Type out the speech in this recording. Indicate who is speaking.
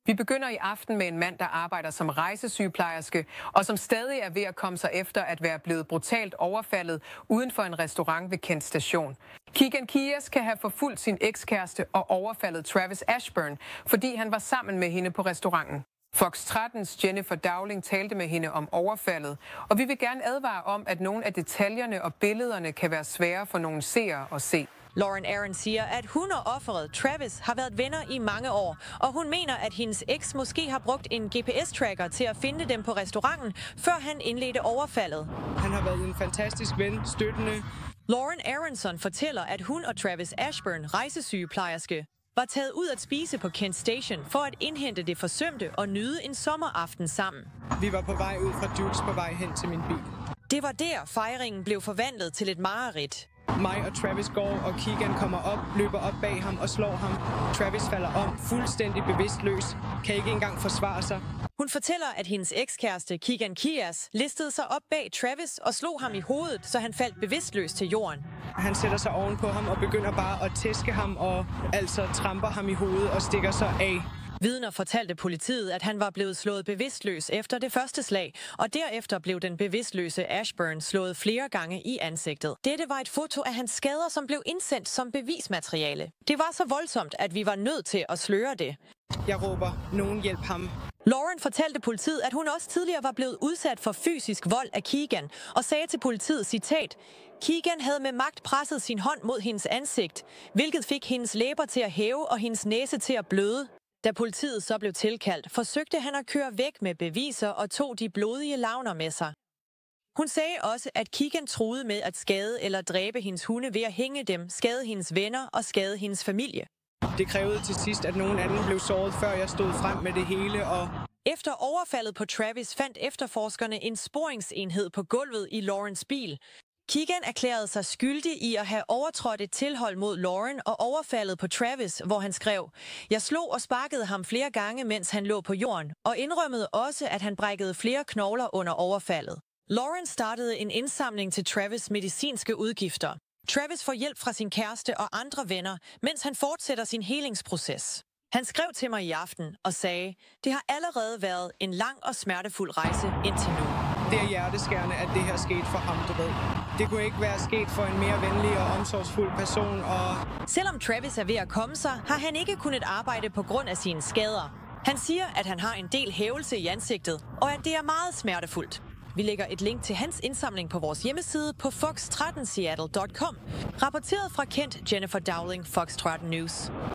Speaker 1: Vi begynder i aften med en mand, der arbejder som rejsesygeplejerske, og som stadig er ved at komme sig efter at være blevet brutalt overfaldet uden for en restaurant ved Kent Station. Keegan Keyes kan have forfulgt sin ekskæreste og overfaldet Travis Ashburn, fordi han var sammen med hende på restauranten. Fox 13's Jennifer Dowling talte med hende om overfaldet, og vi vil gerne advare om, at nogle af detaljerne og billederne kan være svære for nogle seere at se.
Speaker 2: Lauren Aaron siger, at hun og offeret Travis har været venner i mange år, og hun mener, at hendes eks måske har brugt en GPS-tracker til at finde dem på restauranten, før han indledte overfaldet.
Speaker 3: Han har været en fantastisk ven, støttende.
Speaker 2: Lauren Aronson fortæller, at hun og Travis Ashburn, rejsesygeplejerske, var taget ud at spise på Kent Station for at indhente det forsømte og nyde en sommeraften sammen.
Speaker 3: Vi var på vej ud fra Dukes på vej hen til min bil.
Speaker 2: Det var der, fejringen blev forvandlet til et mareridt.
Speaker 3: Mig og Travis går, og Keegan kommer op, løber op bag ham og slår ham. Travis falder om, fuldstændig bevidstløs, kan ikke engang forsvare sig.
Speaker 2: Hun fortæller, at hendes ekskæreste Keegan Keyes listede sig op bag Travis og slog ham i hovedet, så han faldt bevidstløs til jorden.
Speaker 3: Han sætter sig ovenpå ham og begynder bare at tæske ham og altså tramper ham i hovedet og stikker sig af.
Speaker 2: Vidner fortalte politiet, at han var blevet slået bevidstløs efter det første slag, og derefter blev den bevidstløse Ashburn slået flere gange i ansigtet. Dette var et foto af hans skader, som blev indsendt som bevismateriale. Det var så voldsomt, at vi var nødt til at sløre det.
Speaker 3: Jeg råber, nogen hjælp ham.
Speaker 2: Lauren fortalte politiet, at hun også tidligere var blevet udsat for fysisk vold af Keegan, og sagde til politiet, citat, Keegan havde med magt presset sin hånd mod hendes ansigt, hvilket fik hendes læber til at hæve og hendes næse til at bløde. Da politiet så blev tilkaldt, forsøgte han at køre væk med beviser og tog de blodige lavner med sig. Hun sagde også, at Keegan truede med at skade eller dræbe hendes hunde ved at hænge dem, skade hendes venner og skade hendes familie.
Speaker 3: Det krævede til sidst, at nogen anden blev såret, før jeg stod frem med det hele.
Speaker 2: Efter overfaldet på Travis fandt efterforskerne en sporingsenhed på gulvet i Laurens bil. Keegan erklærede sig skyldig i at have overtrådt et tilhold mod Lauren og overfaldet på Travis, hvor han skrev, jeg slog og sparkede ham flere gange, mens han lå på jorden, og indrømmede også, at han brækkede flere knogler under overfaldet. Lauren startede en indsamling til Travis' medicinske udgifter. Travis får hjælp fra sin kæreste og andre venner, mens han fortsætter sin helingsproces. Han skrev til mig i aften og sagde, det har allerede været en lang og smertefuld rejse indtil nu.
Speaker 3: Det er hjerteskærende, at det her skete for ham, du ved. Det kunne ikke være sket for en mere venlig og omsorgsfuld person, og...
Speaker 2: Selvom Travis er ved at komme sig, har han ikke kunnet arbejde på grund af sine skader. Han siger, at han har en del hævelse i ansigtet, og at det er meget smertefuldt. Vi lægger et link til hans indsamling på vores hjemmeside på fox13seattle.com. Rapporteret fra Kent, Jennifer Dowling, Fox 13 News.